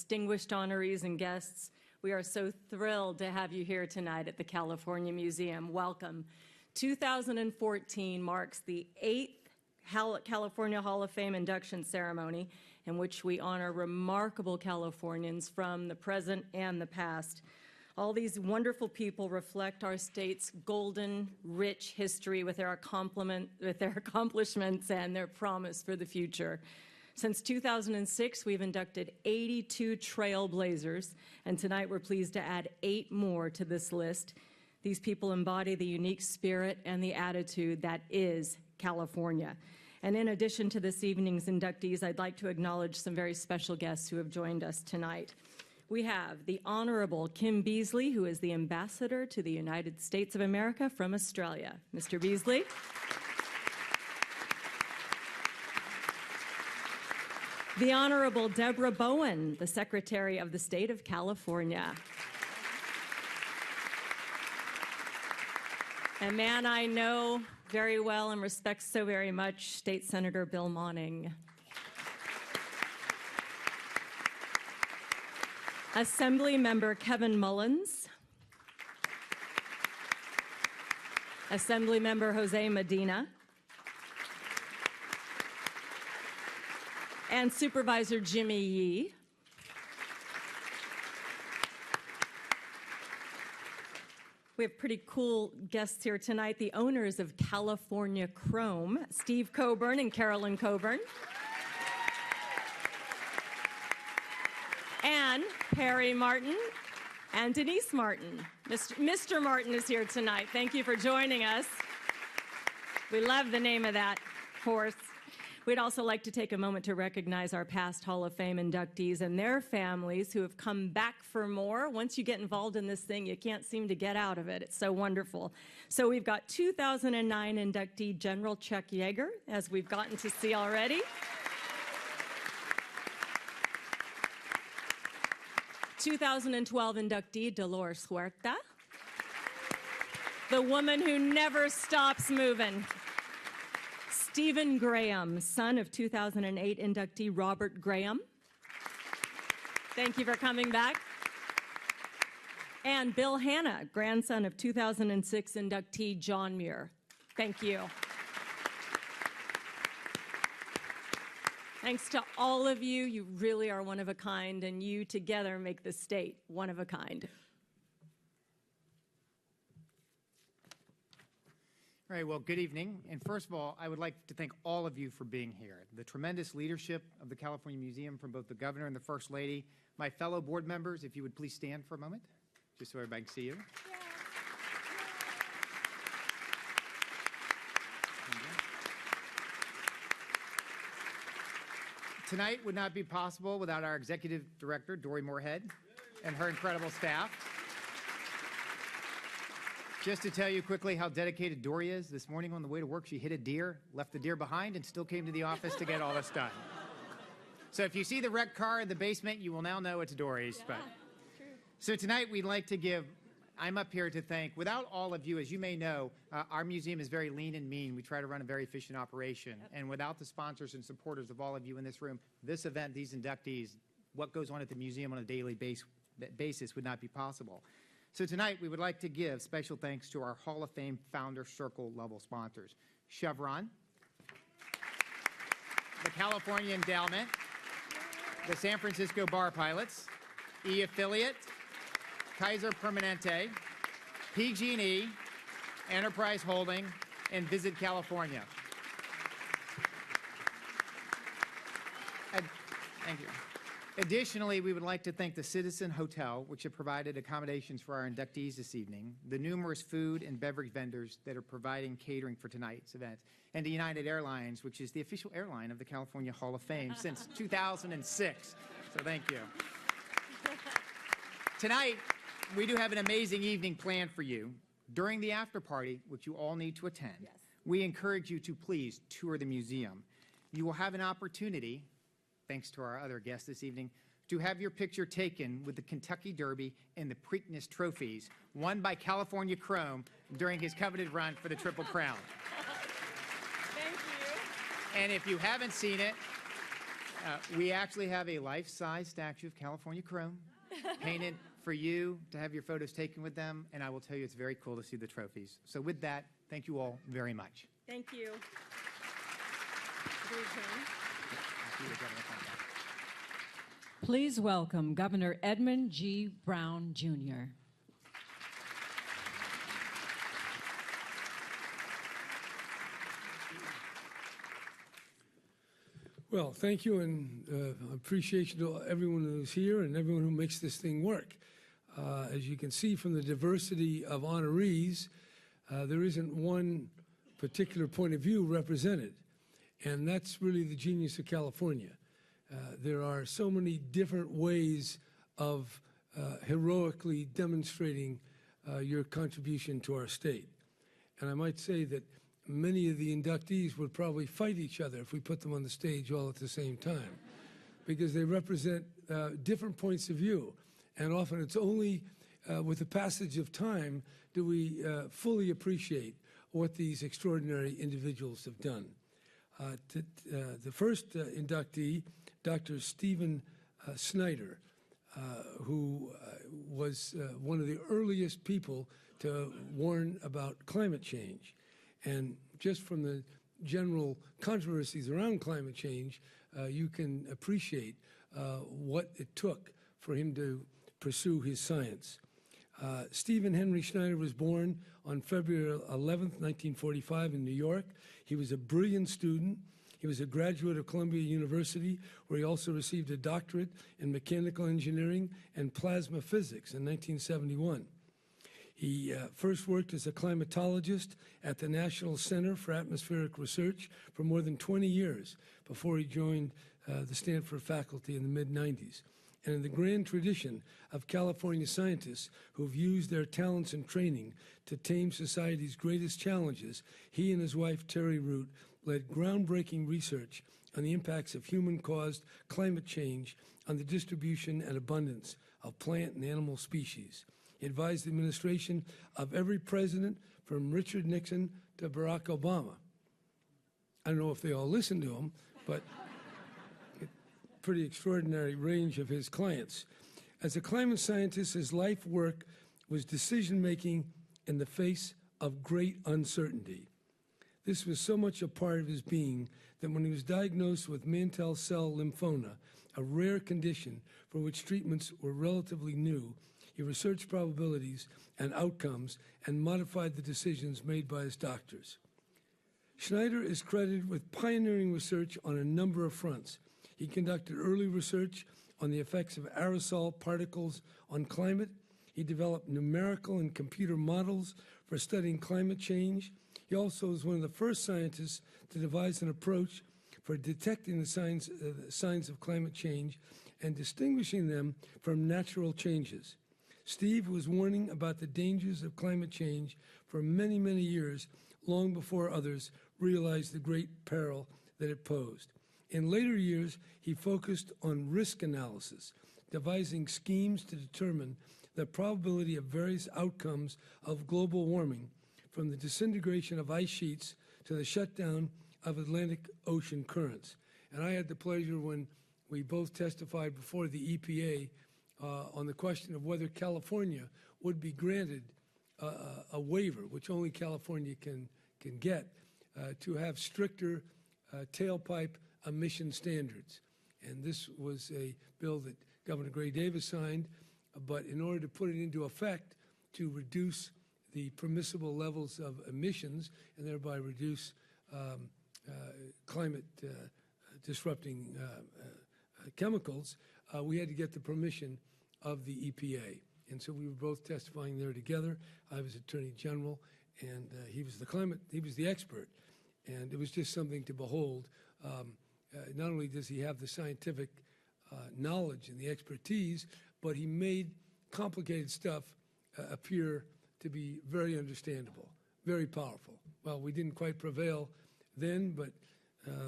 distinguished honorees and guests, we are so thrilled to have you here tonight at the California Museum. Welcome. 2014 marks the 8th California Hall of Fame induction ceremony in which we honor remarkable Californians from the present and the past. All these wonderful people reflect our state's golden, rich history with their accomplishments and their promise for the future. Since 2006, we've inducted 82 trailblazers, and tonight we're pleased to add 8 more to this list. These people embody the unique spirit and the attitude that is California. And in addition to this evening's inductees, I'd like to acknowledge some very special guests who have joined us tonight. We have the Honorable Kim Beazley, who is the Ambassador to the United States of America from Australia. Mr. Beazley. The Honorable Deborah Bowen, the Secretary of the State of California. A man I know very well and respect so very much, State Senator Bill Monning. Assemblymember Kevin Mullins. Assemblymember Jose Medina. And Supervisor Jimmy Yee. We have pretty cool guests here tonight, the owners of California Chrome, Steve Coburn and Carolyn Coburn. And Perry Martin and Denise Martin. Mr. Martin is here tonight. Thank you for joining us. We love the name of that horse. We'd also like to take a moment to recognize our past Hall of Fame inductees and their families who have come back for more. Once you get involved in this thing, you can't seem to get out of it. It's so wonderful. So we've got 2009 inductee General Chuck Yeager, as we've gotten to see already. 2012 inductee Dolores Huerta, the woman who never stops moving. Stephen Graham, son of 2008 inductee Robert Graham. Thank you for coming back. And Bill Hanna, grandson of 2006 inductee John Muir. Thank you. Thanks to all of you. You really are one of a kind, and you together make the state one of a kind. All right, well, good evening. And first of all, I would like to thank all of you for being here. The tremendous leadership of the California Museum from both the Governor and the First Lady. My fellow board members, if you would please stand for a moment, just so everybody can see you. Tonight would not be possible without our Executive Director, Dory Moorhead, and her incredible staff. Just to tell you quickly how dedicated Dory is, this morning on the way to work, she hit a deer, left the deer behind, and still came to the office to get all this done. So if you see the wrecked car in the basement, you will now know it's Dory's. Yeah, true. So tonight we'd like to give, I'm up here to thank, without all of you, as you may know, our museum is very lean and mean. We try to run a very efficient operation. Yep. And without the sponsors and supporters of all of you in this room, this event, these inductees, what goes on at the museum on a daily basis would not be possible. So tonight we would like to give special thanks to our Hall of Fame Founder Circle level sponsors. Chevron, the California Endowment, the San Francisco Bar Pilots, E-Affiliate, Kaiser Permanente, PG&E, Enterprise Holding, and Visit California. Thank you. Additionally, we would like to thank the Citizen Hotel, which have provided accommodations for our inductees this evening, the numerous food and beverage vendors that are providing catering for tonight's event, and the United Airlines, which is the official airline of the California Hall of Fame since 2006. So thank you. Tonight, we do have an amazing evening planned for you. During the after party, which you all need to attend, yes, we encourage you to please tour the museum. You will have an opportunity, thanks to our other guests this evening, to have your picture taken with the Kentucky Derby and the Preakness trophies won by California Chrome during his coveted run for the Triple Crown. Thank you. And if you haven't seen it, We actually have a life-size statue of California Chrome painted for you to have your photos taken with them, and I will tell you it's very cool to see the trophies. So with that, thank you all very much. Thank you. Please welcome Governor Edmund G. Brown, Jr. Well, thank you, and appreciation to everyone who's here and everyone who makes this thing work. As you can see from the diversity of honorees, there isn't one particular point of view represented, and that's really the genius of California. There are so many different ways of heroically demonstrating your contribution to our state. And I might say that many of the inductees would probably fight each other if we put them on the stage all at the same time, because they represent different points of view. And often it's only with the passage of time do we fully appreciate what these extraordinary individuals have done. The first inductee, Dr. Stephen Snyder, who was one of the earliest people to warn about climate change. And just from the general controversies around climate change, you can appreciate what it took for him to pursue his science. Stephen Henry Snyder was born on February 11th, 1945 in New York. He was a brilliant student. He was a graduate of Columbia University, where he also received a doctorate in mechanical engineering and plasma physics in 1971. He first worked as a climatologist at the National Center for Atmospheric Research for more than 20 years before he joined the Stanford faculty in the mid-90s. And in the grand tradition of California scientists who have used their talents and training to tame society's greatest challenges, he and his wife, Terry Root, led groundbreaking research on the impacts of human-caused climate change on the distribution and abundance of plant and animal species. He advised the administration of every president from Richard Nixon to Barack Obama. I don't know if they all listened to him, but pretty extraordinary range of his clients. As a climate scientist, his life work was decision-making in the face of great uncertainty. This was so much a part of his being that when he was diagnosed with mantle cell lymphoma, a rare condition for which treatments were relatively new, he researched probabilities and outcomes and modified the decisions made by his doctors. Snyder is credited with pioneering research on a number of fronts. He conducted early research on the effects of aerosol particles on climate. He developed numerical and computer models for studying climate change. He also was one of the first scientists to devise an approach for detecting the signs of climate change and distinguishing them from natural changes. Steve was warning about the dangers of climate change for many, many years, long before others realized the great peril that it posed. In later years, he focused on risk analysis, devising schemes to determine the probability of various outcomes of global warming, from the disintegration of ice sheets to the shutdown of Atlantic Ocean currents. And I had the pleasure, when we both testified before the EPA on the question of whether California would be granted a waiver, which only California can get, to have stricter tailpipe emission standards. And this was a bill that Governor Gray Davis signed, but in order to put it into effect to reduce the permissible levels of emissions and thereby reduce climate disrupting chemicals, we had to get the permission of the EPA. And so we were both testifying there together. I was Attorney General, and he was the expert. And it was just something to behold. Not only does he have the scientific knowledge and the expertise, but he made complicated stuff appear to be very understandable, very powerful. Well, we didn't quite prevail then, but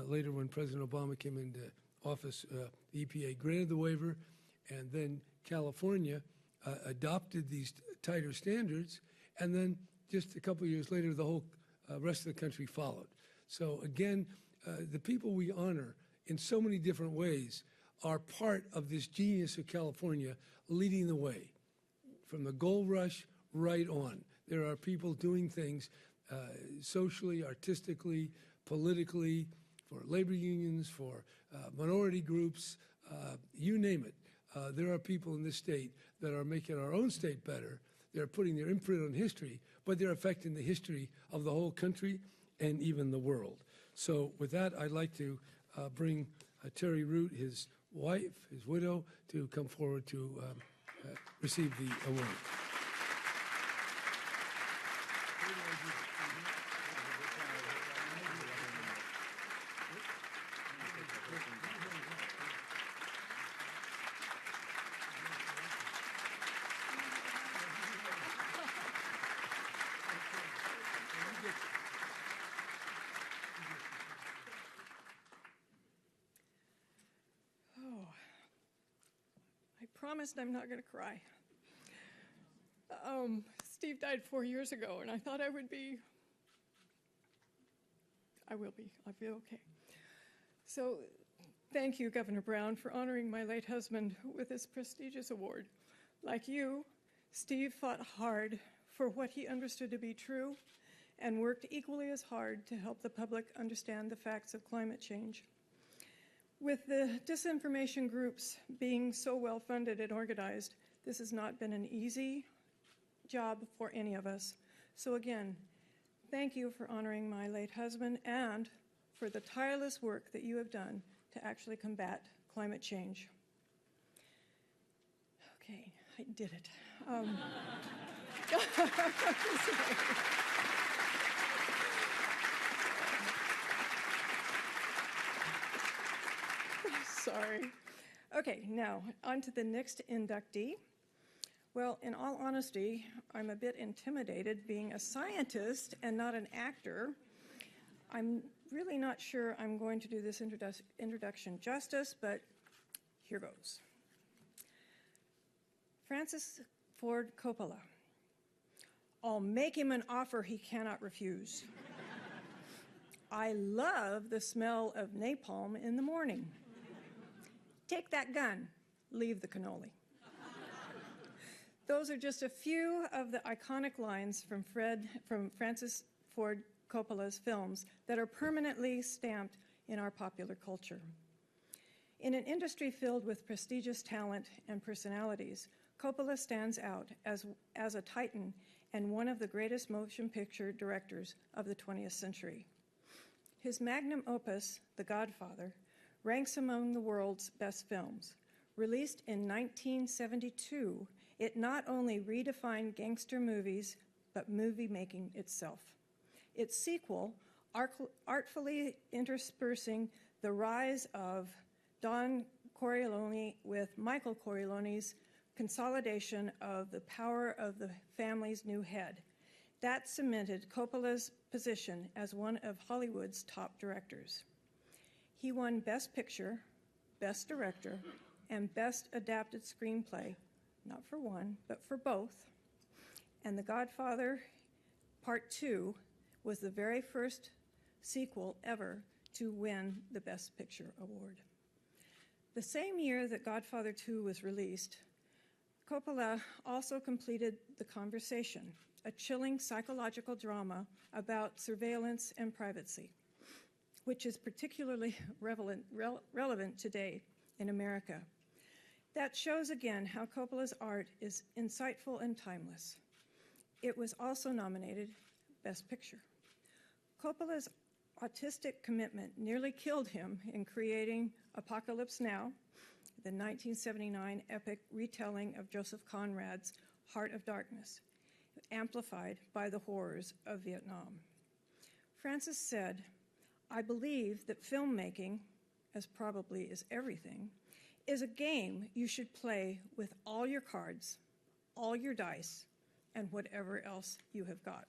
later when President Obama came into office, the EPA granted the waiver, and then California adopted these tighter standards, and then just a couple of years later, the whole rest of the country followed. So again, the people we honor in so many different ways, are part of this genius of California leading the way. From the gold rush right on, there are people doing things socially, artistically, politically, for labor unions, for minority groups, you name it. There are people in this state that are making our own state better. They're putting their imprint on history, but they're affecting the history of the whole country and even the world. So with that, I'd like to bring Terry Root, his wife, his widow, to come forward to receive the award. Promised I'm not going to cry. Steve died 4 years ago, and I thought I will be. I'll be okay. So thank you, Governor Brown, for honoring my late husband with this prestigious award. Like you, Steve fought hard for what he understood to be true and worked equally as hard to help the public understand the facts of climate change. With the disinformation groups being so well funded and organized, this has not been an easy job for any of us. So again, thank you for honoring my late husband and for the tireless work that you have done to actually combat climate change. Okay, I did it. Sorry. Okay, now on to the next inductee. Well, in all honesty, I'm a bit intimidated being a scientist and not an actor. I'm really not sure I'm going to do this introduction justice, but here goes. Francis Ford Coppola. I'll make him an offer he cannot refuse. I love the smell of napalm in the morning. Take that gun, leave the cannoli. Those are just a few of the iconic lines from Francis Ford Coppola's films that are permanently stamped in our popular culture. In an industry filled with prestigious talent and personalities, Coppola stands out as a titan and one of the greatest motion picture directors of the 20th century. His magnum opus, The Godfather, ranks among the world's best films. Released in 1972, it not only redefined gangster movies, but movie making itself. Its sequel, artfully interspersing the rise of Don Corleone with Michael Corleone's consolidation of the power of the family's new head. That cemented Coppola's position as one of Hollywood's top directors. He won Best Picture, Best Director, and Best Adapted Screenplay, not for one, but for both. And The Godfather Part 2 was the very first sequel ever to win the Best Picture award. The same year that Godfather 2 was released, Coppola also completed The Conversation, a chilling psychological drama about surveillance and privacy, which is particularly relevant today in America. That shows again how Coppola's art is insightful and timeless. It was also nominated Best Picture. Coppola's autistic commitment nearly killed him in creating Apocalypse Now, the 1979 epic retelling of Joseph Conrad's Heart of Darkness, amplified by the horrors of Vietnam. Francis said, I believe that filmmaking, as probably is everything, is a game you should play with all your cards, all your dice, and whatever else you have got.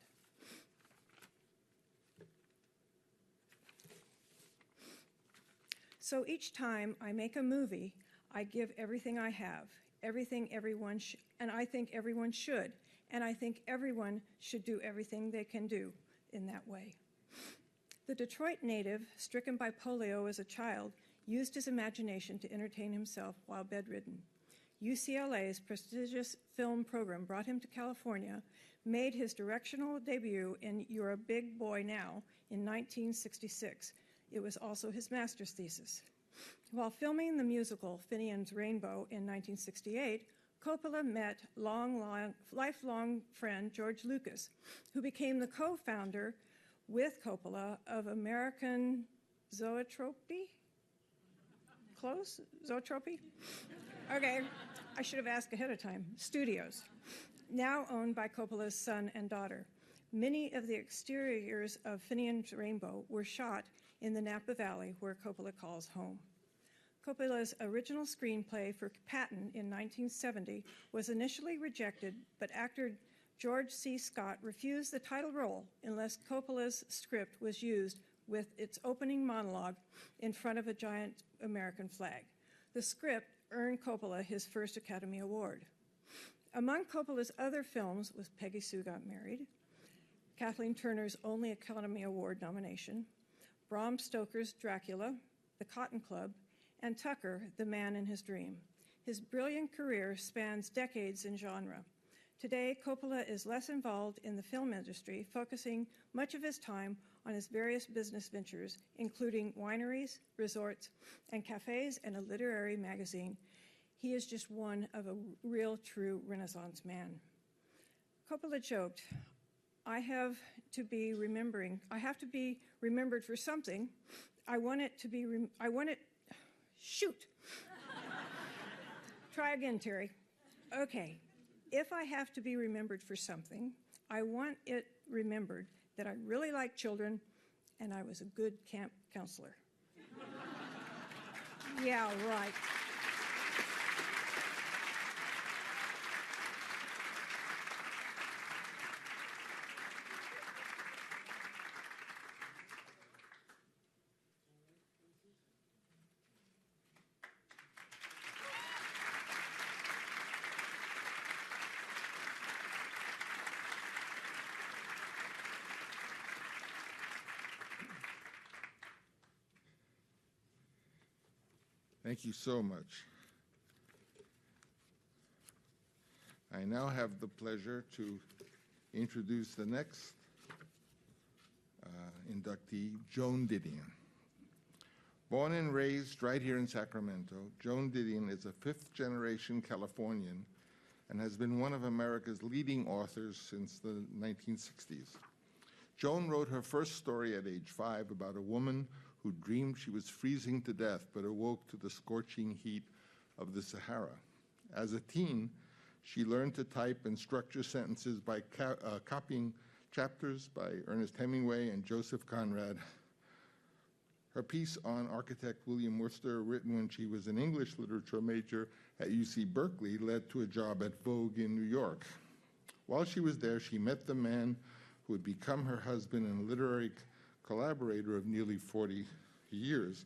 So each time I make a movie, I give everything I have, everything everyone and I think everyone should, and I think everyone should do everything they can do in that way. The Detroit native, stricken by polio as a child, used his imagination to entertain himself while bedridden. UCLA's prestigious film program brought him to California, made his directional debut in You're a Big Boy Now in 1966. It was also his master's thesis. While filming the musical Finian's Rainbow in 1968, Coppola met lifelong friend George Lucas, who became the co-founder with Coppola of American Zoetropy? Close? Zoetropy? Okay, I should have asked ahead of time. Studios, now owned by Coppola's son and daughter. Many of the exteriors of Finian's Rainbow were shot in the Napa Valley, where Coppola calls home. Coppola's original screenplay for Patton in 1970 was initially rejected, but actor George C. Scott refused the title role unless Coppola's script was used with its opening monologue in front of a giant American flag. The script earned Coppola his first Academy Award. Among Coppola's other films was Peggy Sue Got Married, Kathleen Turner's only Academy Award nomination, Bram Stoker's Dracula, The Cotton Club, and Tucker, The Man in His Dream. His brilliant career spans decades in genre. Today, Coppola is less involved in the film industry, focusing much of his time on his various business ventures, including wineries, resorts, and cafes, and a literary magazine. He is just one of a real, true Renaissance man. Coppola joked, I have to be remembered for something. Shoot. Try again, Terry. Okay. If I have to be remembered for something, I want it remembered that I really like children and I was a good camp counselor. Yeah, right. Thank you so much. I now have the pleasure to introduce the next inductee, Joan Didion. Born and raised right here in Sacramento, Joan Didion is a fifth-generation Californian and has been one of America's leading authors since the 1960s. Joan wrote her first story at age 5 about a woman who dreamed she was freezing to death but awoke to the scorching heat of the Sahara. As a teen, she learned to type and structure sentences by copying chapters by Ernest Hemingway and Joseph Conrad. Her piece on architect William Worcester, written when she was an English literature major at UC Berkeley, led to a job at Vogue in New York. While she was there, she met the man who would become her husband and literary collaborator of nearly 40 years,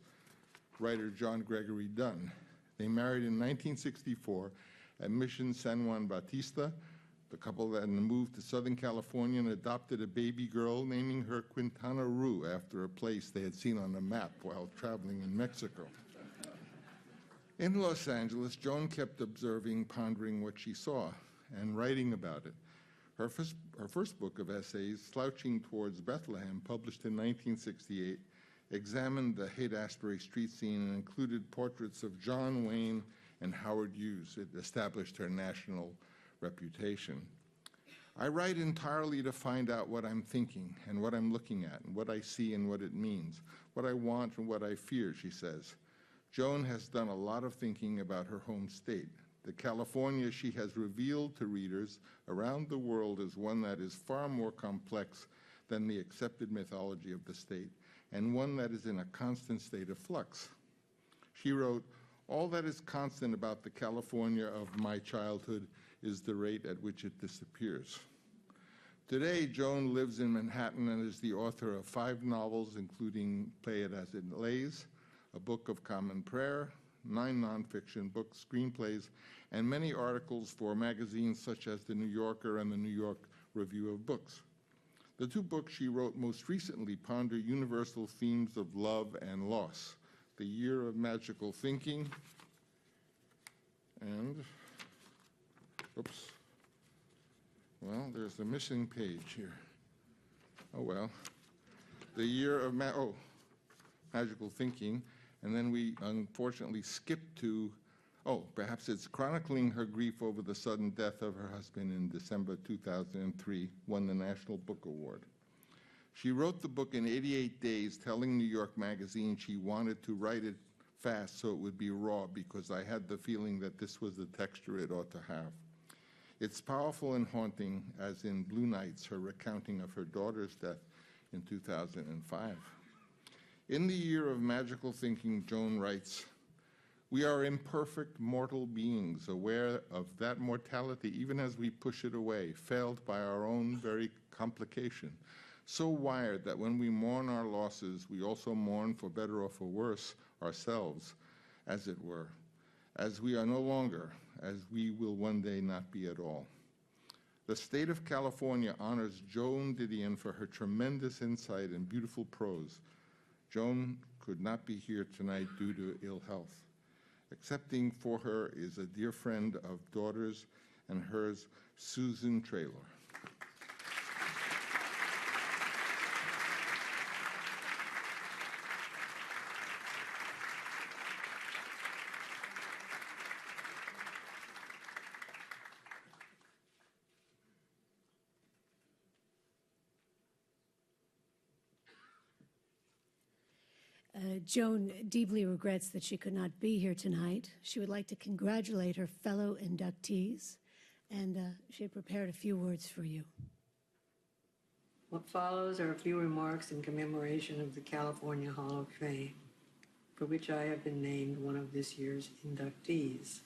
writer John Gregory Dunn. They married in 1964 at Mission San Juan Bautista. The couple then moved to Southern California and adopted a baby girl, naming her Quintana Roo after a place they had seen on a map while traveling in Mexico. In Los Angeles, Joan kept observing, pondering what she saw, and writing about it. Her first book of essays, Slouching Towards Bethlehem, published in 1968, examined the Haight-Ashbury street scene and included portraits of John Wayne and Howard Hughes. It established her national reputation. I write entirely to find out what I'm thinking and what I'm looking at and what I see and what it means, what I want and what I fear, she says. Joan has done a lot of thinking about her home state. The California she has revealed to readers around the world is one that is far more complex than the accepted mythology of the state, and one that is in a constant state of flux. She wrote, "All that is constant about the California of my childhood is the rate at which it disappears." Today, Joan lives in Manhattan and is the author of 5 novels, including Play It As It Lays, a book of common prayer, 9 nonfiction books, screenplays, and many articles for magazines such as The New Yorker and the New York Review of Books. The 2 books she wrote most recently ponder universal themes of love and loss. The Year of Magical Thinking, and, oops, well, there's a missing page here. Oh, well. The Year of Magical Thinking, and then we unfortunately skipped to, perhaps it's chronicling her grief over the sudden death of her husband in December 2003, won the National Book Award. She wrote the book in 88 days, telling New York Magazine she wanted to write it fast so it would be raw, because I had the feeling that this was the texture it ought to have. It's powerful and haunting, as in Blue Nights, her recounting of her daughter's death in 2005. In the Year of Magical Thinking, Joan writes, "We are imperfect mortal beings, aware of that mortality even as we push it away, failed by our own very complication, so wired that when we mourn our losses, we also mourn, for better or for worse, ourselves, as it were, as we are no longer, as we will one day not be at all." The state of California honors Joan Didion for her tremendous insight and beautiful prose. Joan could not be here tonight due to ill health. Accepting for her is a dear friend of daughters and hers, Susan Traylor. Joan deeply regrets that she could not be here tonight. She would like to congratulate her fellow inductees, and she had prepared a few words for you. What follows are a few remarks in commemoration of the California Hall of Fame, for which I have been named one of this year's inductees.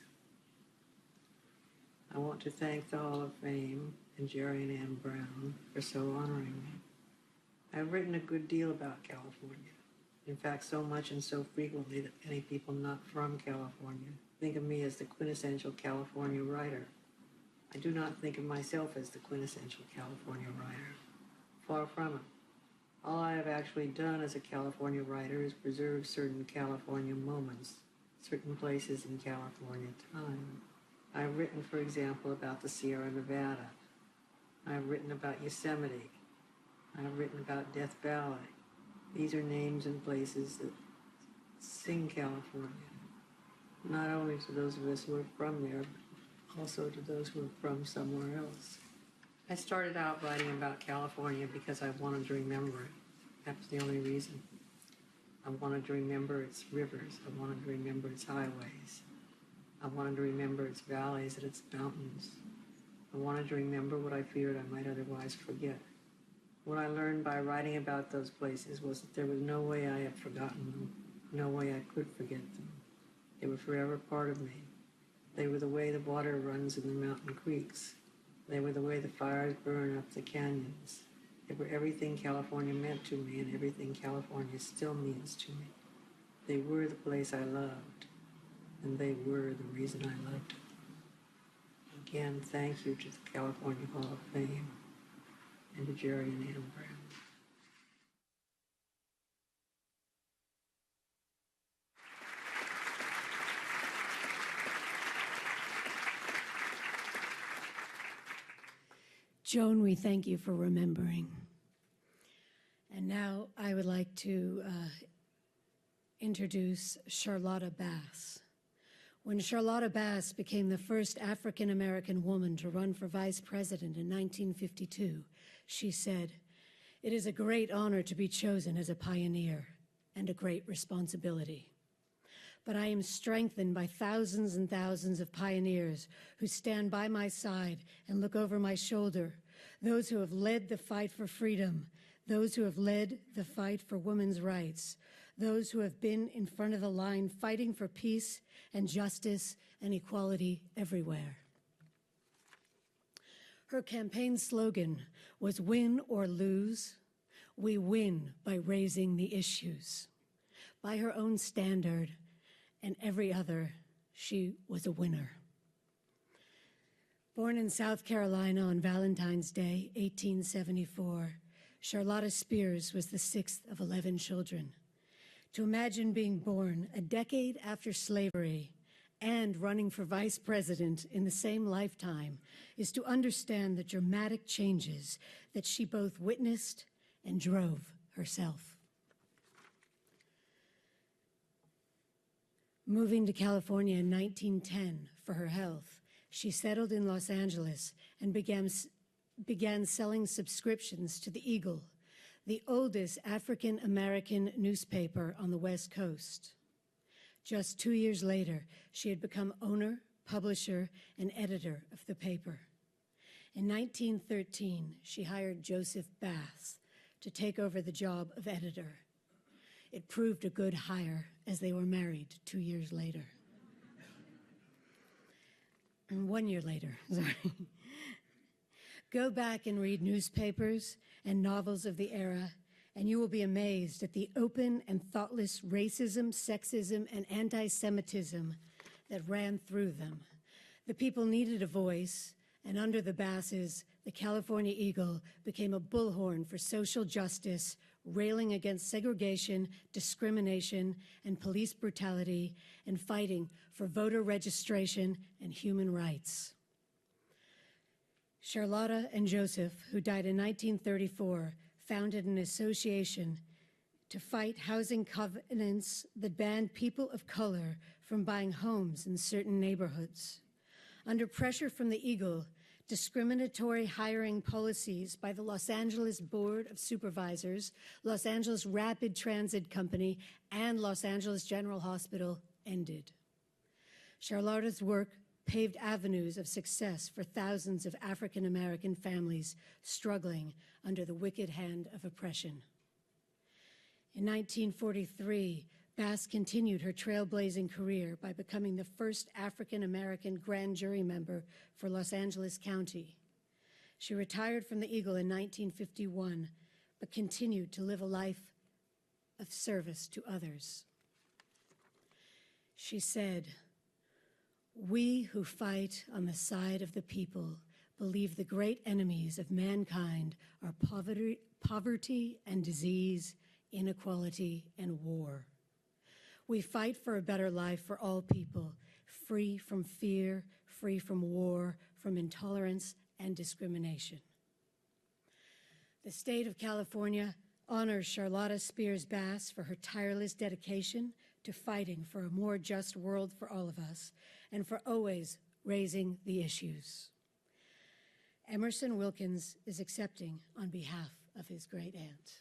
I want to thank the Hall of Fame and Jerry and Ann Brown for so honoring me. I've written a good deal about California. In fact, so much and so frequently that many people not from California think of me as the quintessential California writer. I do not think of myself as the quintessential California writer. Far from it. All I have actually done as a California writer is preserve certain California moments, certain places in California time. I've written, for example, about the Sierra Nevada. I've written about Yosemite. I've written about Death Valley. These are names and places that sing California, not only to those of us who are from there, but also to those who are from somewhere else. I started out writing about California because I wanted to remember it. That was the only reason. I wanted to remember its rivers. I wanted to remember its highways. I wanted to remember its valleys and its mountains. I wanted to remember what I feared I might otherwise forget. What I learned by writing about those places was that there was no way I had forgotten them, no way I could forget them. They were forever part of me. They were the way the water runs in the mountain creeks. They were the way the fires burn up the canyons. They were everything California meant to me and everything California still means to me. They were the place I loved, and they were the reason I loved it. Again, thank you to the California Hall of Fame and to Jerry and Ann Brown. Joan, we thank you for remembering. And now I would like to introduce Charlotta Bass. When Charlotta Bass became the first African-American woman to run for vice president in 1952, she said, "It is a great honor to be chosen as a pioneer and a great responsibility. But I am strengthened by thousands and thousands of pioneers who stand by my side and look over my shoulder, those who have led the fight for freedom, those who have led the fight for women's rights, those who have been in front of the line fighting for peace and justice and equality everywhere." Her campaign slogan was "Win or lose, we win by raising the issues." By her own standard and every other, she was a winner. Born in South Carolina on Valentine's Day, 1874, Charlotta Spears was the sixth of 11 children. To imagine being born a decade after slavery and running for vice president in the same lifetime is to understand the dramatic changes that she both witnessed and drove herself. Moving to California in 1910 for her health, she settled in Los Angeles and began selling subscriptions to the Eagle, the oldest African-American newspaper on the West Coast. Just 2 years later, she had become owner, publisher, and editor of the paper. In 1913, she hired Joseph Bass to take over the job of editor. It proved a good hire, as they were married 2 years later. 1 year later, sorry. Go back and read newspapers and novels of the era, and you will be amazed at the open and thoughtless racism, sexism, and anti-Semitism that ran through them. The people needed a voice, and under the Basses, the California Eagle became a bullhorn for social justice, railing against segregation, discrimination, and police brutality, and fighting for voter registration and human rights. Charlotta and Joseph, who died in 1934, founded an association to fight housing covenants that banned people of color from buying homes in certain neighborhoods. Under pressure from the Eagle, discriminatory hiring policies by the Los Angeles Board of Supervisors, Los Angeles Rapid Transit Company, and Los Angeles General Hospital ended. Charlotta's work paved avenues of success for thousands of African-American families struggling under the wicked hand of oppression. In 1943, Bass continued her trailblazing career by becoming the first African-American grand jury member for Los Angeles County. She retired from the Eagle in 1951, but continued to live a life of service to others. She said, "We who fight on the side of the people believe the great enemies of mankind are poverty and disease, inequality and war. We fight for a better life for all people, free from fear, free from war, from intolerance and discrimination." The state of California honors Charlotta Spears Bass for her tireless dedication to fighting for a more just world for all of us and for always raising the issues. Emerson Wilkins is accepting on behalf of his great aunt.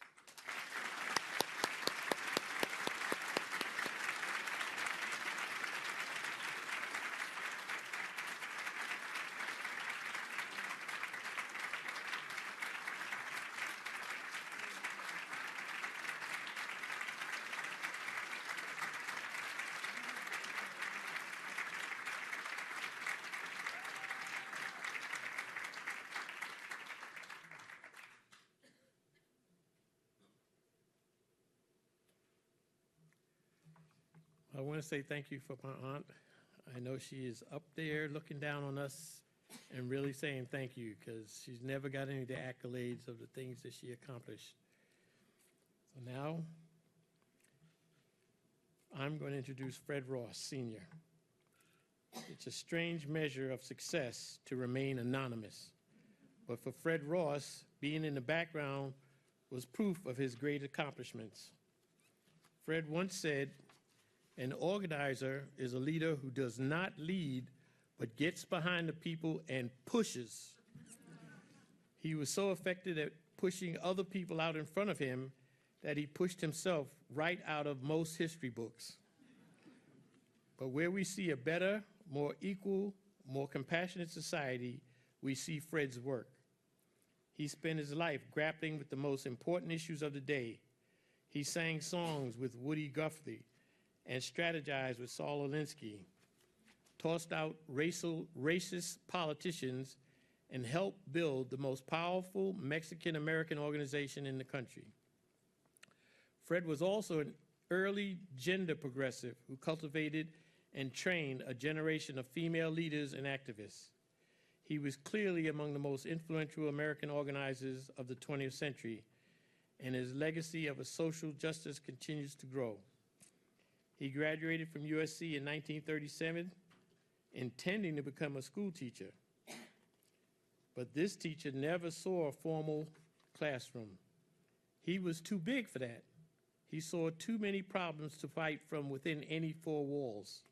I want to say thank you for my aunt. I know she is up there looking down on us and really saying thank you, because she's never got any of the accolades of the things that she accomplished. So now I'm going to introduce Fred Ross, Sr. It's a strange measure of success to remain anonymous, but for Fred Ross, being in the background was proof of his great accomplishments. Fred once said, "An organizer is a leader who does not lead, but gets behind the people and pushes." He was so effective at pushing other people out in front of him that he pushed himself right out of most history books. But where we see a better, more equal, more compassionate society, we see Fred's work. He spent his life grappling with the most important issues of the day. He sang songs with Woody Guthrie and strategized with Saul Alinsky, tossed out racist politicians, and helped build the most powerful Mexican-American organization in the country. Fred was also an early gender progressive who cultivated and trained a generation of female leaders and activists. He was clearly among the most influential American organizers of the 20th century, and his legacy of social justice continues to grow. He graduated from USC in 1937, intending to become a school teacher. But this teacher never saw a formal classroom. He was too big for that. He saw too many problems to fight from within any four walls.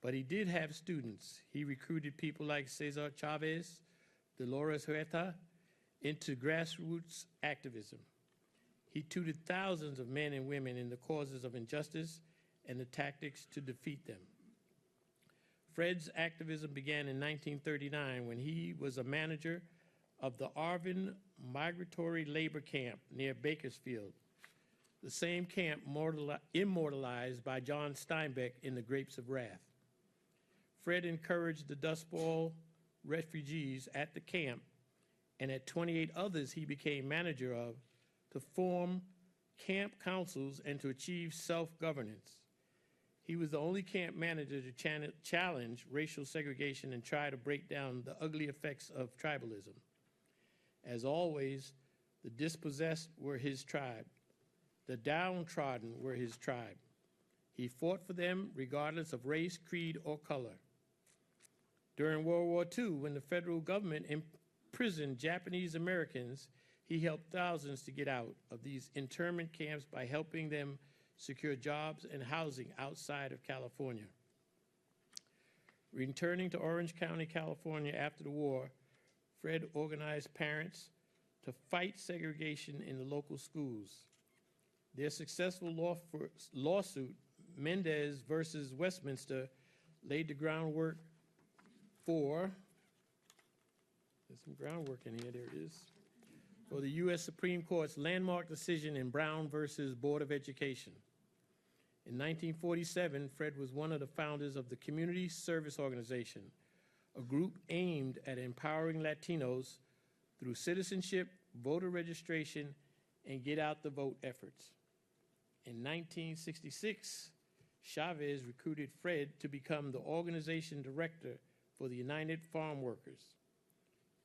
But he did have students. He recruited people like Cesar Chavez, Dolores Huerta into grassroots activism. He tutored thousands of men and women in the causes of injustice and the tactics to defeat them. Fred's activism began in 1939 when he was a manager of the Arvin Migratory Labor Camp near Bakersfield, the same camp immortalized by John Steinbeck in The Grapes of Wrath. Fred encouraged the Dust Bowl refugees at the camp, and at 28 others he became manager of, to form camp councils and to achieve self-governance. He was the only camp manager to challenge racial segregation and try to break down the ugly effects of tribalism. As always, the dispossessed were his tribe. The downtrodden were his tribe. He fought for them regardless of race, creed, or color. During World War II, when the federal government imprisoned Japanese Americans, he helped thousands to get out of these internment camps by helping them secure jobs and housing outside of California. Returning to Orange County, California after the war, Fred organized parents to fight segregation in the local schools. Their successful lawsuit, Mendez versus Westminster, laid the groundwork for, there's some groundwork in here, there it is, for the U.S. Supreme Court's landmark decision in Brown versus Board of Education. In 1947, Fred was one of the founders of the Community Service Organization, a group aimed at empowering Latinos through citizenship, voter registration, and get-out-the-vote efforts. In 1966, Chavez recruited Fred to become the organization director for the United Farm Workers.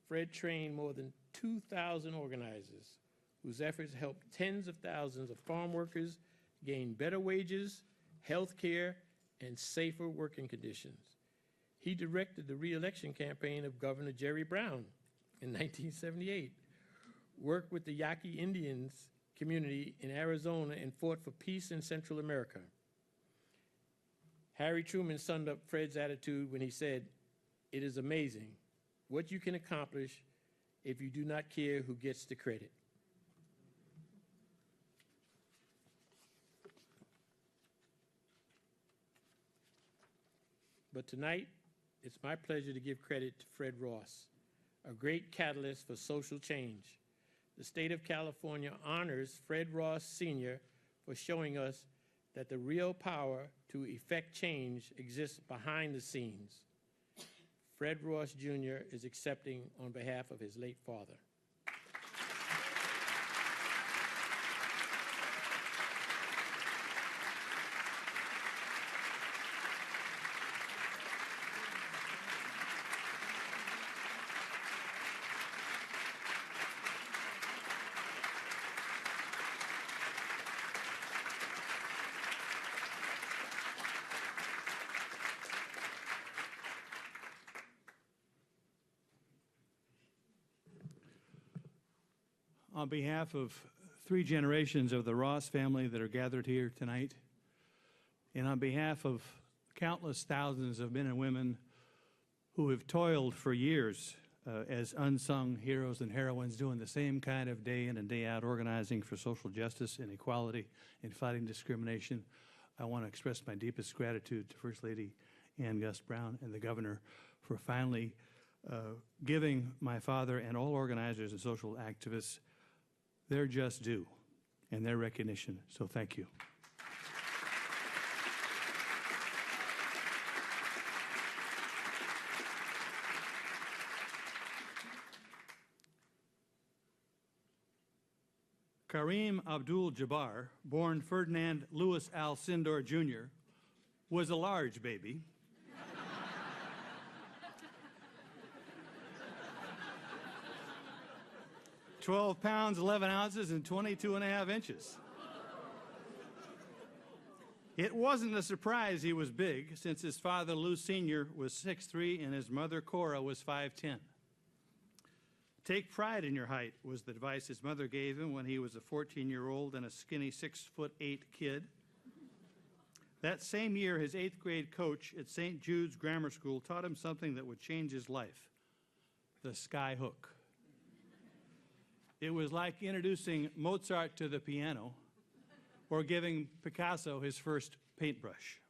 Fred trained more than 2,000 organizers whose efforts helped tens of thousands of farm workers gain better wages, health care, and safer working conditions. He directed the re-election campaign of Governor Jerry Brown in 1978, worked with the Yaqui Indians community in Arizona, and fought for peace in Central America. Harry Truman summed up Fred's attitude when he said, "It is amazing what you can accomplish if you do not care who gets the credit." But tonight, it's my pleasure to give credit to Fred Ross, a great catalyst for social change. The state of California honors Fred Ross Sr. for showing us that the real power to effect change exists behind the scenes. Fred Ross Jr. is accepting on behalf of his late father. On behalf of 3 generations of the Ross family that are gathered here tonight, and on behalf of countless thousands of men and women who have toiled for years as unsung heroes and heroines, doing the same kind of day in and day out organizing for social justice and equality and fighting discrimination, I want to express my deepest gratitude to First Lady Gust Brown and the Governor for finally giving my father and all organizers and social activists their just due and their recognition. So thank you. Kareem Abdul-Jabbar, born Ferdinand Louis Alcindor Jr., was a large baby. "12 pounds, 11 ounces, and 22 and a half inches. It wasn't a surprise he was big, since his father, Lou Sr., was 6'3", and his mother, Cora, was 5'10". Take pride in your height was the advice his mother gave him when he was a 14-year-old and a skinny 6'8" kid. That same year, his 8th grade coach at St. Jude's Grammar School taught him something that would change his life: the sky hook. It was like introducing Mozart to the piano or giving Picasso his first paintbrush.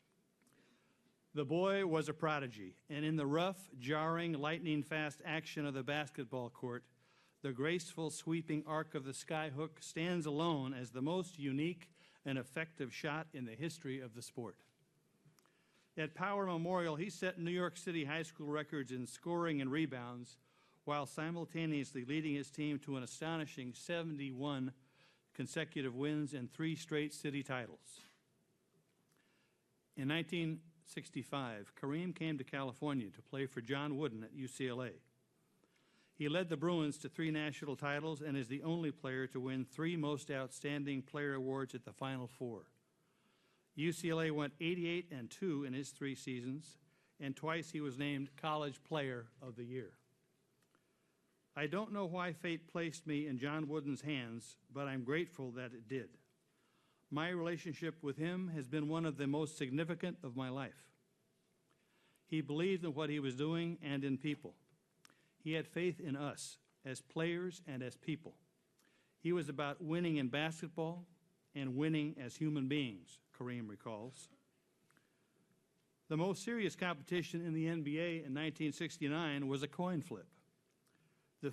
The boy was a prodigy, and in the rough, jarring, lightning-fast action of the basketball court, the graceful, sweeping arc of the sky hook stands alone as the most unique and effective shot in the history of the sport. At Power Memorial, he set New York City high school records in scoring and rebounds, while simultaneously leading his team to an astonishing 71 consecutive wins and 3 straight city titles. In 1965, Kareem came to California to play for John Wooden at UCLA. He led the Bruins to 3 national titles and is the only player to win 3 Most Outstanding Player awards at the Final Four. UCLA went 88-2 in his 3 seasons, and twice he was named College Player of the Year. I don't know why fate placed me in John Wooden's hands, but I'm grateful that it did. My relationship with him has been one of the most significant of my life. He believed in what he was doing and in people. He had faith in us as players and as people. He was about winning in basketball and winning as human beings, Kareem recalls. The most serious competition in the NBA in 1969 was a coin flip. The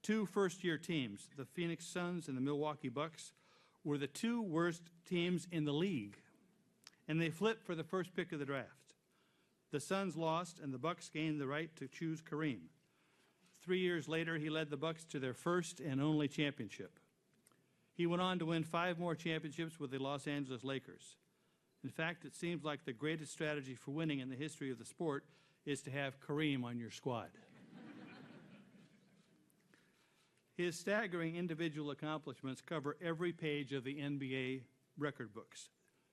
two first-year teams, the Phoenix Suns and the Milwaukee Bucks, were the 2 worst teams in the league, and they flipped for the first pick of the draft. The Suns lost, and the Bucks gained the right to choose Kareem. 3 years later, he led the Bucks to their first and only championship. He went on to win 5 more championships with the Los Angeles Lakers. In fact, it seems like the greatest strategy for winning in the history of the sport is to have Kareem on your squad. His staggering individual accomplishments cover every page of the NBA record books.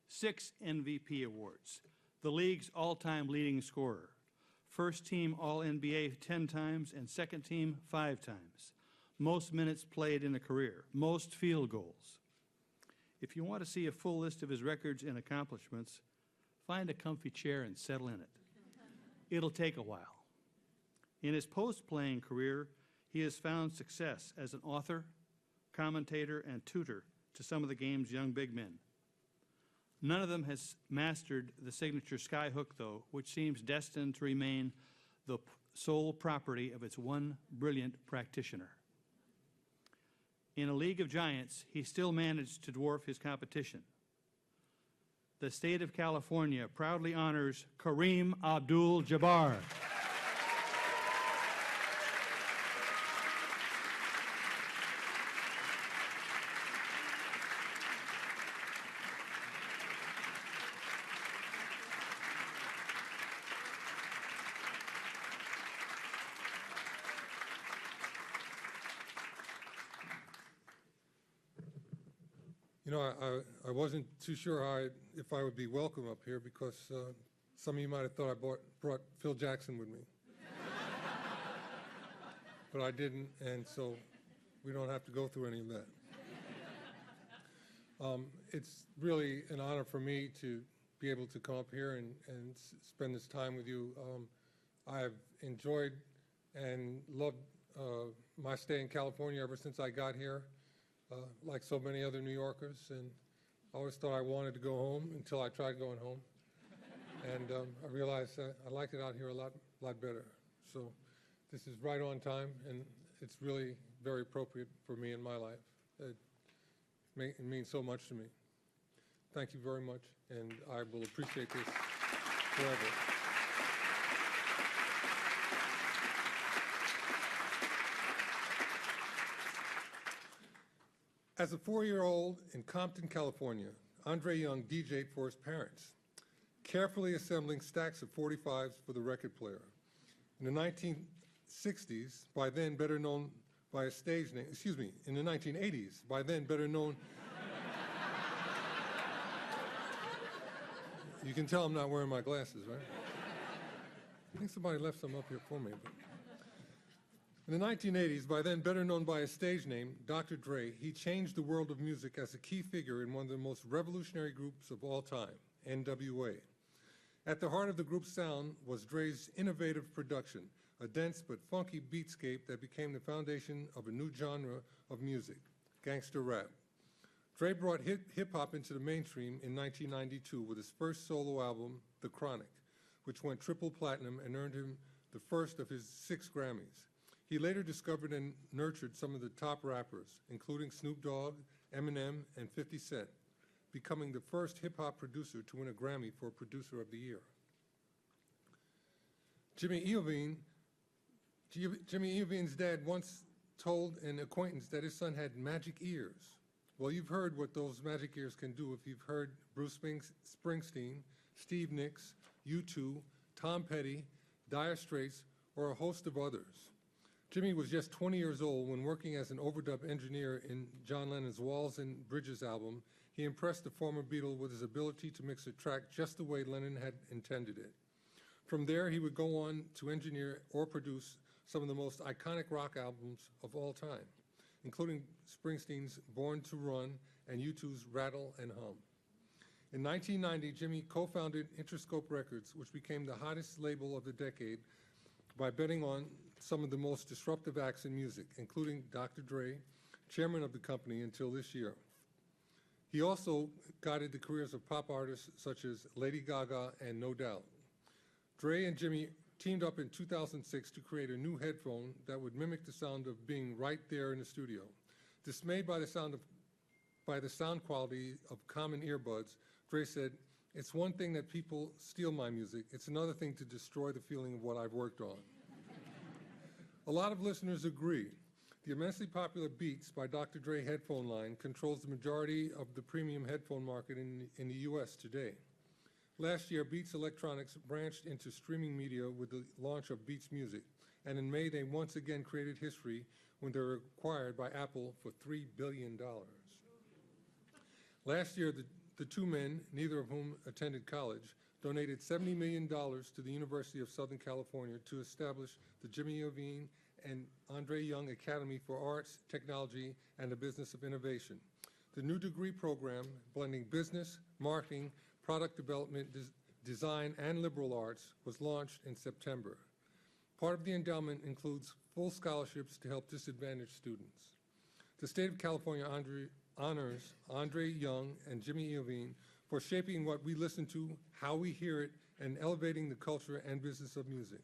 6 MVP awards, the league's all-time leading scorer, first team All-NBA 10 times and second team 5 times, most minutes played in a career, most field goals. If you want to see a full list of his records and accomplishments, find a comfy chair and settle in it. It'll take a while. In his post-playing career, he has found success as an author, commentator, and tutor to some of the game's young big men. None of them has mastered the signature skyhook, though, which seems destined to remain the sole property of its one brilliant practitioner. In a league of giants, he still managed to dwarf his competition. The state of California proudly honors Kareem Abdul-Jabbar. You know, I wasn't too sure if I would be welcome up here because some of you might have thought I brought Phil Jackson with me. But I didn't, and so we don't have to go through any of that. It's really an honor for me to be able to come up here and spend this time with you. I've enjoyed and loved my stay in California ever since I got here. Like so many other New Yorkers, and I always thought I wanted to go home until I tried going home, and I realized that I like it out here a lot better. So this is right on time, and it's really very appropriate for me in my life. It means so much to me. Thank you very much, and I will appreciate this forever. As a 4-year-old in Compton, California, Andre Young DJ'd for his parents, carefully assembling stacks of 45s for the record player. In the 1960s, by then better known by a stage name, in the 1980s, by then better known You can tell I'm not wearing my glasses, right? I think somebody left some up here for me. But in the 1980s, by then better known by his stage name, Dr. Dre, he changed the world of music as a key figure in one of the most revolutionary groups of all time, NWA. At the heart of the group's sound was Dre's innovative production, a dense but funky beatscape that became the foundation of a new genre of music, gangster rap. Dre brought hip-hop into the mainstream in 1992 with his first solo album, The Chronic, which went triple platinum and earned him the first of his 6 Grammys. He later discovered and nurtured some of the top rappers, including Snoop Dogg, Eminem, and 50 Cent, becoming the first hip-hop producer to win a Grammy for Producer of the Year. Jimmy Iovine's dad once told an acquaintance that his son had magic ears. Well, you've heard what those magic ears can do if you've heard Bruce Springsteen, Steve Nicks, U2, Tom Petty, Dire Straits, or a host of others. Jimmy was just 20 years old when working as an overdub engineer in John Lennon's Walls and Bridges album. He impressed the former Beatle with his ability to mix a track just the way Lennon had intended it. From there, he would go on to engineer or produce some of the most iconic rock albums of all time, including Springsteen's Born to Run and U2's Rattle and Hum. In 1990, Jimmy co-founded Interscope Records, which became the hottest label of the decade by betting on some of the most disruptive acts in music, including Dr. Dre, chairman of the company until this year. He also guided the careers of pop artists such as Lady Gaga and No Doubt. Dre and Jimmy teamed up in 2006 to create a new headphone that would mimic the sound of being right there in the studio. Dismayed by the sound quality of common earbuds, Dre said, "It's one thing that people steal my music. It's another thing to destroy the feeling of what I've worked on." A lot of listeners agree. The immensely popular Beats by Dr. Dre headphone line controls the majority of the premium headphone market in the U.S. today. Last year, Beats Electronics branched into streaming media with the launch of Beats Music, and in May, they once again created history when they were acquired by Apple for $3 billion. Last year, the two men, neither of whom attended college, donated $70 million to the University of Southern California to establish the Jimmy Iovine and Andre Young Academy for Arts, Technology, and the Business of Innovation. The new degree program, blending business, marketing, product development, design, and liberal arts, was launched in September. Part of the endowment includes full scholarships to help disadvantaged students. The state of California honors Andre Young and Jimmy Iovine for shaping what we listen to, how we hear it, and elevating the culture and business of music.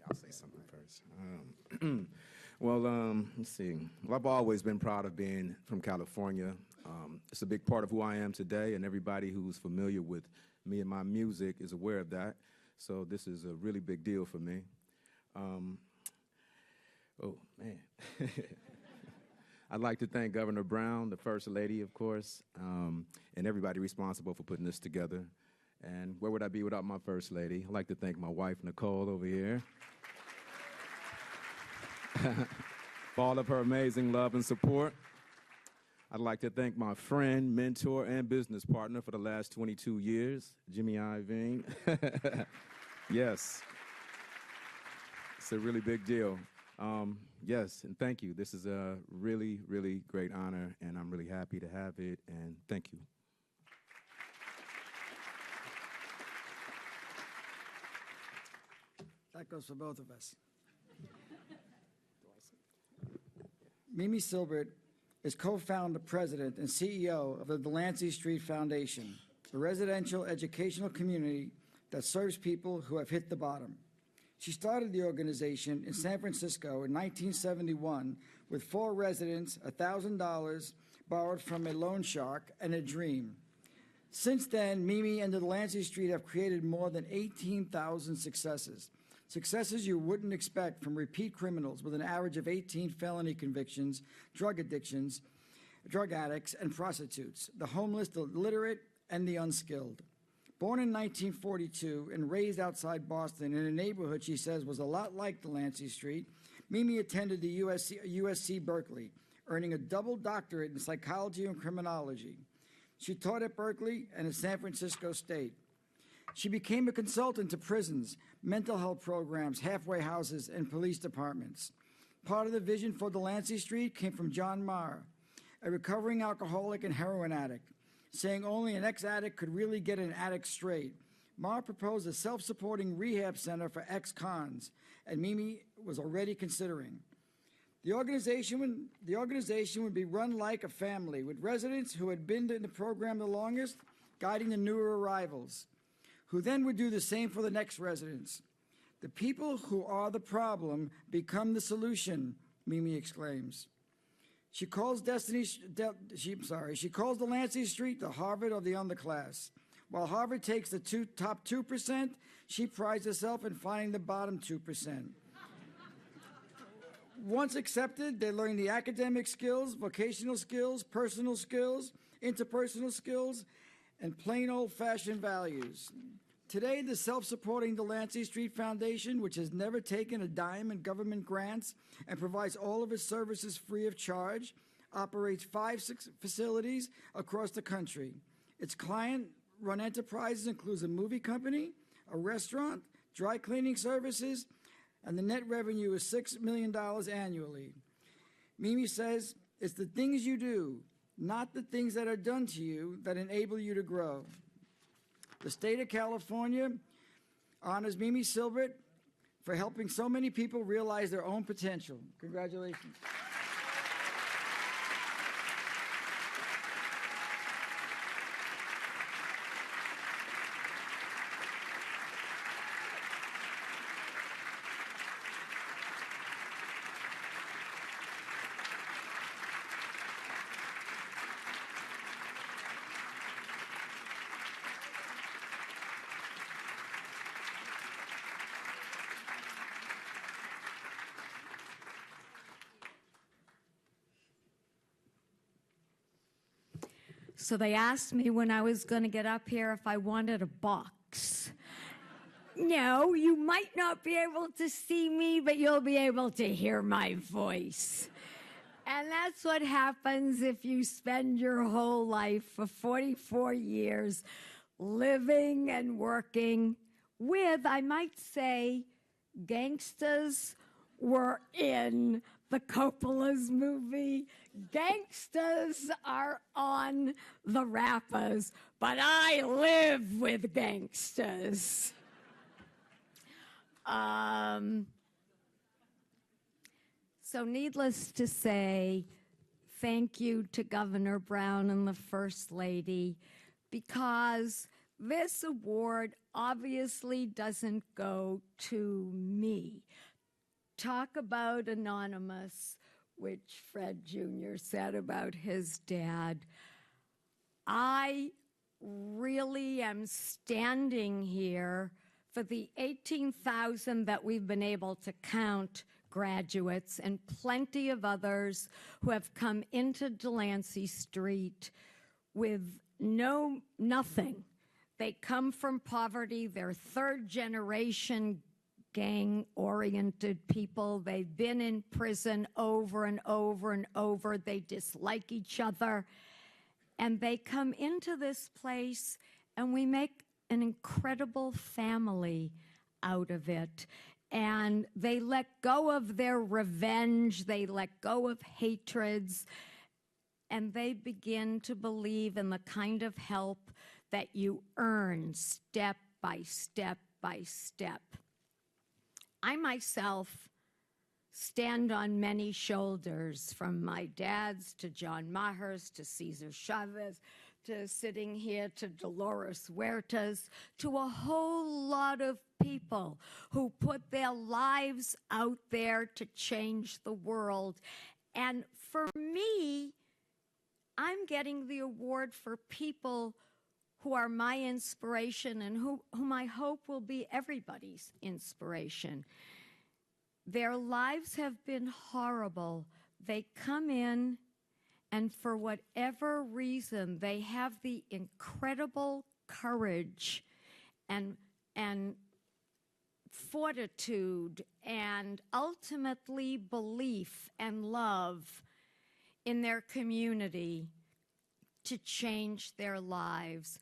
I'll say something first. Let's see. Well, I've always been proud of being from California. It's a big part of who I am today, and everybody who's familiar with me and my music is aware of that. So this is a really big deal for me. Oh, man. I'd like to thank Governor Brown, the First Lady, of course, and everybody responsible for putting this together. And where would I be without my First Lady? I'd like to thank my wife, Nicole, over here, for all of her amazing love and support. I'd like to thank my friend, mentor, and business partner for the last 22 years, Jimmy Iovine. Yes. It's a really big deal. Yes, and thank you. This is a really, really great honor, and I'm really happy to have it, and thank you. That goes for both of us. Mimi Silbert is co-founder, president, and CEO of the Delancey Street Foundation, a residential educational community that serves people who have hit the bottom. She started the organization in San Francisco in 1971 with 4 residents, $1,000, borrowed from a loan shark, and a dream. Since then, Mimi and the Delancey Street have created more than 18,000 successes. Successes you wouldn't expect from repeat criminals with an average of 18 felony convictions, drug addictions, drug addicts, and prostitutes, the homeless, the illiterate, and the unskilled. Born in 1942 and raised outside Boston in a neighborhood she says was a lot like Delancey Street, Mimi attended the USC Berkeley, earning a double doctorate in psychology and criminology. She taught at Berkeley and at San Francisco State. She became a consultant to prisons, mental health programs, halfway houses, and police departments. Part of the vision for Delancey Street came from John Marr, a recovering alcoholic and heroin addict, saying only an ex-addict could really get an addict straight. Marr proposed a self-supporting rehab center for ex-cons, and Mimi was already considering. The organization would be run like a family, with residents who had been in the program the longest guiding the newer arrivals, who then would do the same for the next residents. The people who are the problem become the solution, Mimi exclaims. She calls Delancey Street the Harvard of the underclass. While Harvard takes the top 2%, she prides herself in finding the bottom 2%. Once accepted, they learn the academic skills, vocational skills, personal skills, interpersonal skills, and plain old-fashioned values. Today, the self-supporting Delancey Street Foundation, which has never taken a dime in government grants and provides all of its services free of charge, operates 5 facilities across the country. Its client-run enterprises includes a movie company, a restaurant, dry cleaning services, and the net revenue is $6 million annually. Mimi says, it's the things you do, not the things that are done to you, that enable you to grow. The state of California honors Mimi Silbert for helping so many people realize their own potential. Congratulations. So they asked me when I was going to get up here if I wanted a box. No, you might not be able to see me, but you'll be able to hear my voice. And that's what happens if you spend your whole life for 44 years living and working with, I might say, gangsters were in the Coppola's movie. Gangsters are on the rappers, but I live with gangsters. So needless to say, thank you to Governor Brown and the First Lady, because this award obviously doesn't go to me. Talk about anonymous, which Fred Jr. said about his dad. I really am standing here for the 18,000 that we've been able to count graduates and plenty of others who have come into Delancey Street with nothing. They come from poverty. They're third-generation gang-oriented people. They've been in prison over and over and over. They dislike each other. And they come into this place, and we make an incredible family out of it. And they let go of their revenge. They let go of hatreds. And they begin to believe in the kind of help that you earn step by step by step. I myself stand on many shoulders, from my dad's to John Maher's to Cesar Chavez to sitting here to Dolores Huertas, to a whole lot of people who put their lives out there to change the world. And for me, I'm getting the award for people who are my inspiration and whom I hope will be everybody's inspiration. Their lives have been horrible. They come in, and for whatever reason, they have the incredible courage and fortitude and ultimately belief and love in their community to change their lives.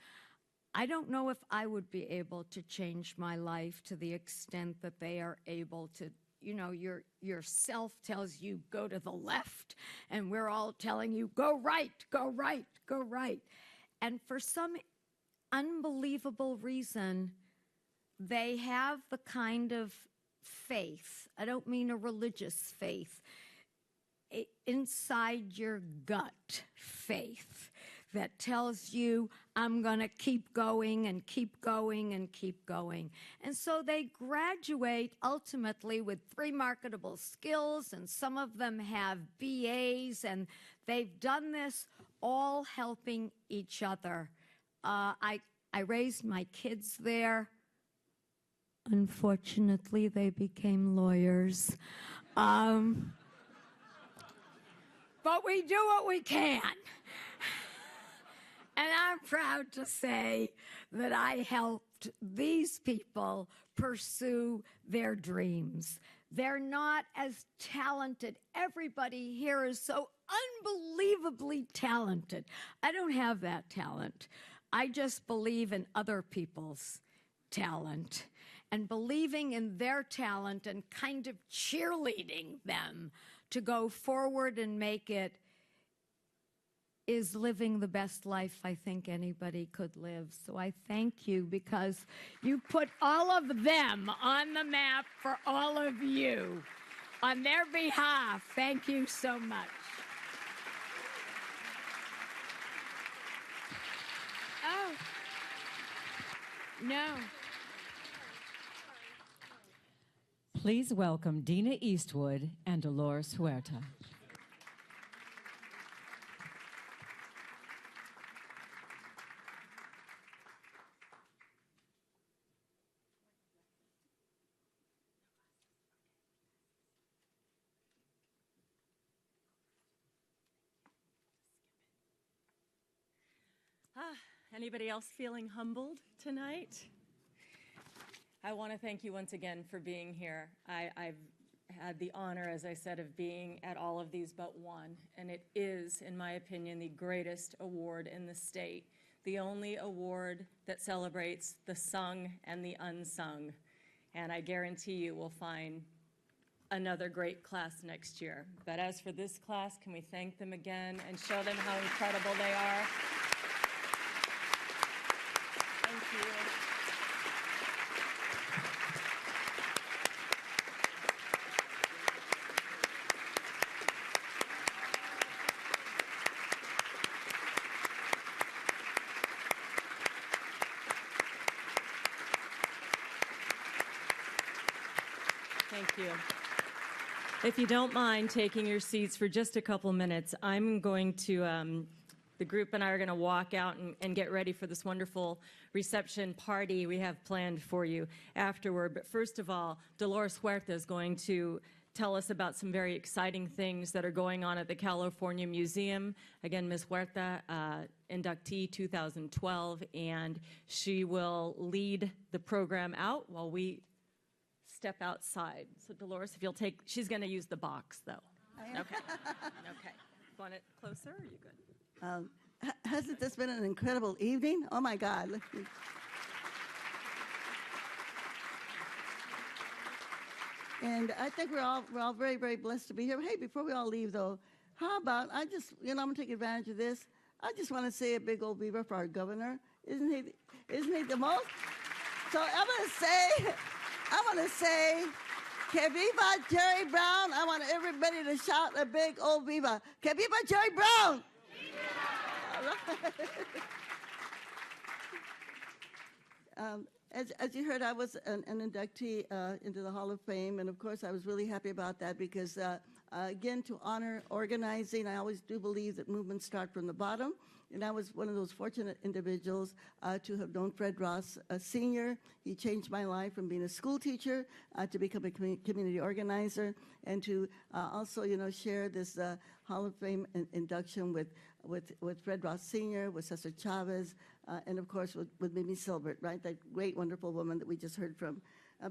I don't know if I would be able to change my life to the extent that they are able to. You know, your self tells you go to the left, and we're all telling you go right, go right, go right. And for some unbelievable reason, they have the kind of faith, I don't mean a religious faith, inside your gut faith that tells you, I'm going to keep going and keep going and keep going. And so they graduate ultimately with 3 marketable skills, and some of them have BAs, and they've done this all helping each other. I raised my kids there. Unfortunately, they became lawyers. But we do what we can. And I'm proud to say that I helped these people pursue their dreams. They're not as talented. Everybody here is so unbelievably talented. I don't have that talent. I just believe in other people's talent and believing in their talent and kind of cheerleading them to go forward and make it is living the best life I think anybody could live. So I thank you because you put all of them on the map for all of you. On their behalf, thank you so much. Oh, no. Please welcome Dina Eastwood and Dolores Huerta. Anybody else feeling humbled tonight? I want to thank you once again for being here. I've had the honor, as I said, of being at all of these but one, and it is, in my opinion, the greatest award in the state, the only award that celebrates the sung and the unsung, and I guarantee you will find another great class next year. But as for this class, can we thank them again and show them how incredible they are? Thank you. Thank you. If you don't mind taking your seats for just a couple minutes, I'm going to, the group and I are going to walk out and get ready for this wonderful reception party we have planned for you afterward. But first of all, Dolores Huerta is going to tell us about some very exciting things that are going on at the California Museum. Again, Ms. Huerta, inductee 2012, and she will lead the program out while we step outside. So Dolores, if you'll take, she's going to use the box though. Okay. Okay. Want it closer? Or are you good? Hasn't this been an incredible evening? Oh my God. And I think we're all very, very blessed to be here. Hey, before we all leave though, how about I just, I'm gonna take advantage of this. I just want to say a big old viva for our governor. Isn't he the most? So I'm gonna say, que viva Jerry Brown. I want everybody to shout a big old viva. Que viva Jerry Brown. As you heard, I was an inductee into the Hall of Fame, and of course I was really happy about that because again, to honor organizing. I always do believe that movements start from the bottom. And I was one of those fortunate individuals to have known Fred Ross Sr. He changed my life from being a school teacher to become a community organizer, and to also, share this Hall of Fame induction with Fred Ross Sr., with Cesar Chavez, and of course with Mimi Silbert, right? That great, wonderful woman that we just heard from.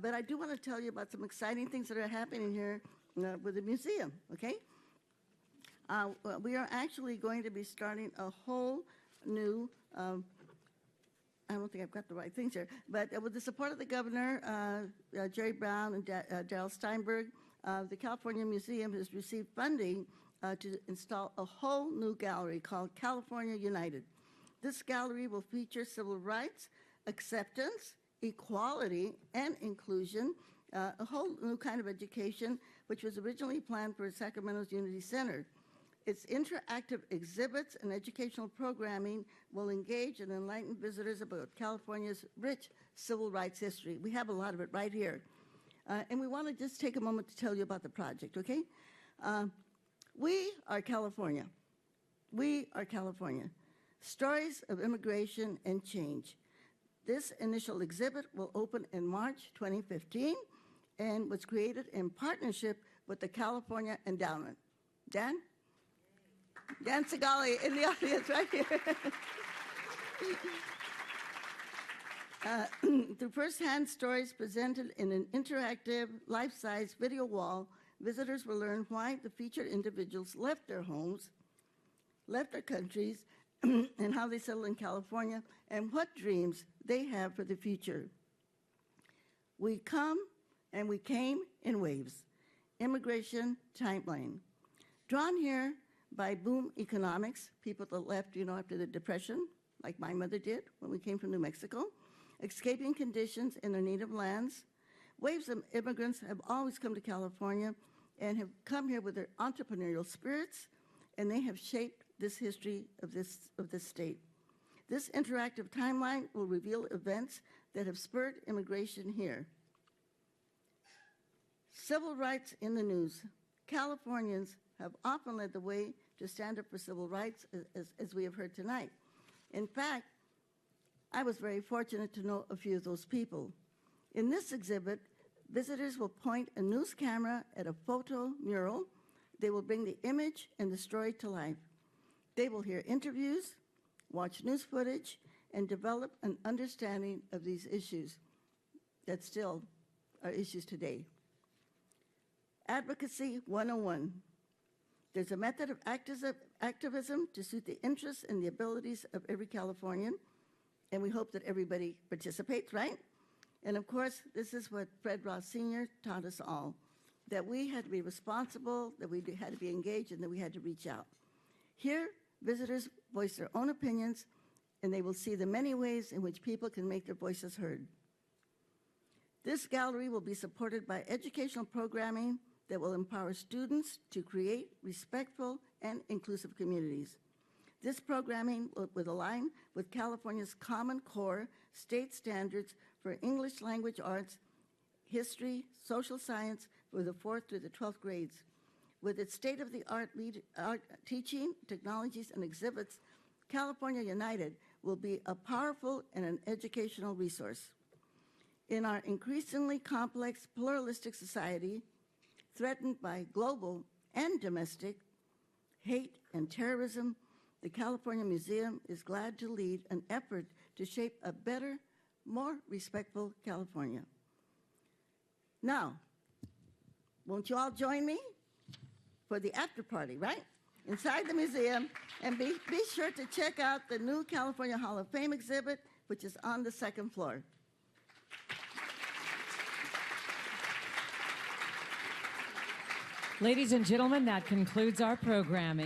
But I do want to tell you about some exciting things that are happening here with the museum, okay? We are actually going to be starting a whole new, I don't think I've got the right things here, but with the support of the governor, Jerry Brown and Darrell Steinberg, the California Museum has received funding to install a whole new gallery called California United. This gallery will feature civil rights, acceptance, equality, and inclusion, a whole new kind of education, which was originally planned for Sacramento's Unity Center. Its interactive exhibits and educational programming will engage and enlighten visitors about California's rich civil rights history. We have a lot of it right here. And we want to just take a moment to tell you about the project, okay? We are California. We are California. Stories of immigration and change. This initial exhibit will open in March 2015 and was created in partnership with the California Endowment. Dan? Dan Segali in the audience right here. Through first-hand stories presented in an interactive, life-size video wall, visitors will learn why the featured individuals left their homes, left their countries, and how they settled in California, and what dreams they have for the future. We come and we came in waves. Immigration timeline. Drawn here by boom economics, people that left, after the Depression, like my mother did when we came from New Mexico, escaping conditions in their native lands. Waves of immigrants have always come to California and have come here with their entrepreneurial spirits, and they have shaped this history of this state. This interactive timeline will reveal events that have spurred immigration here. Civil rights in the news. Californians have often led the way to stand up for civil rights, as we have heard tonight. In fact, I was very fortunate to know a few of those people. In this exhibit, visitors will point a news camera at a photo mural. They will bring the image and the story to life. They will hear interviews, watch news footage, and develop an understanding of these issues that still are issues today. Advocacy 101. There's a method of activism to suit the interests and the abilities of every Californian, and we hope that everybody participates, right? And of course, this is what Fred Ross Sr. taught us all, that we had to be responsible, that we had to be engaged, and that we had to reach out. Here, visitors voice their own opinions, and they will see the many ways in which people can make their voices heard. This gallery will be supported by educational programming that will empower students to create respectful and inclusive communities. This programming will align with California's Common Core state standards for English language arts, history, social science for the 4th through the 12th grades. With its state-of-the-art art teaching, technologies, and exhibits, California United will be a powerful and an educational resource. In our increasingly complex, pluralistic society, threatened by global and domestic hate and terrorism, the California Museum is glad to lead an effort to shape a better, more respectful California. Now, won't you all join me for the after party, right? Inside the museum, and be sure to check out the new California Hall of Fame exhibit, which is on the 2nd floor. Ladies and gentlemen, that concludes our programming.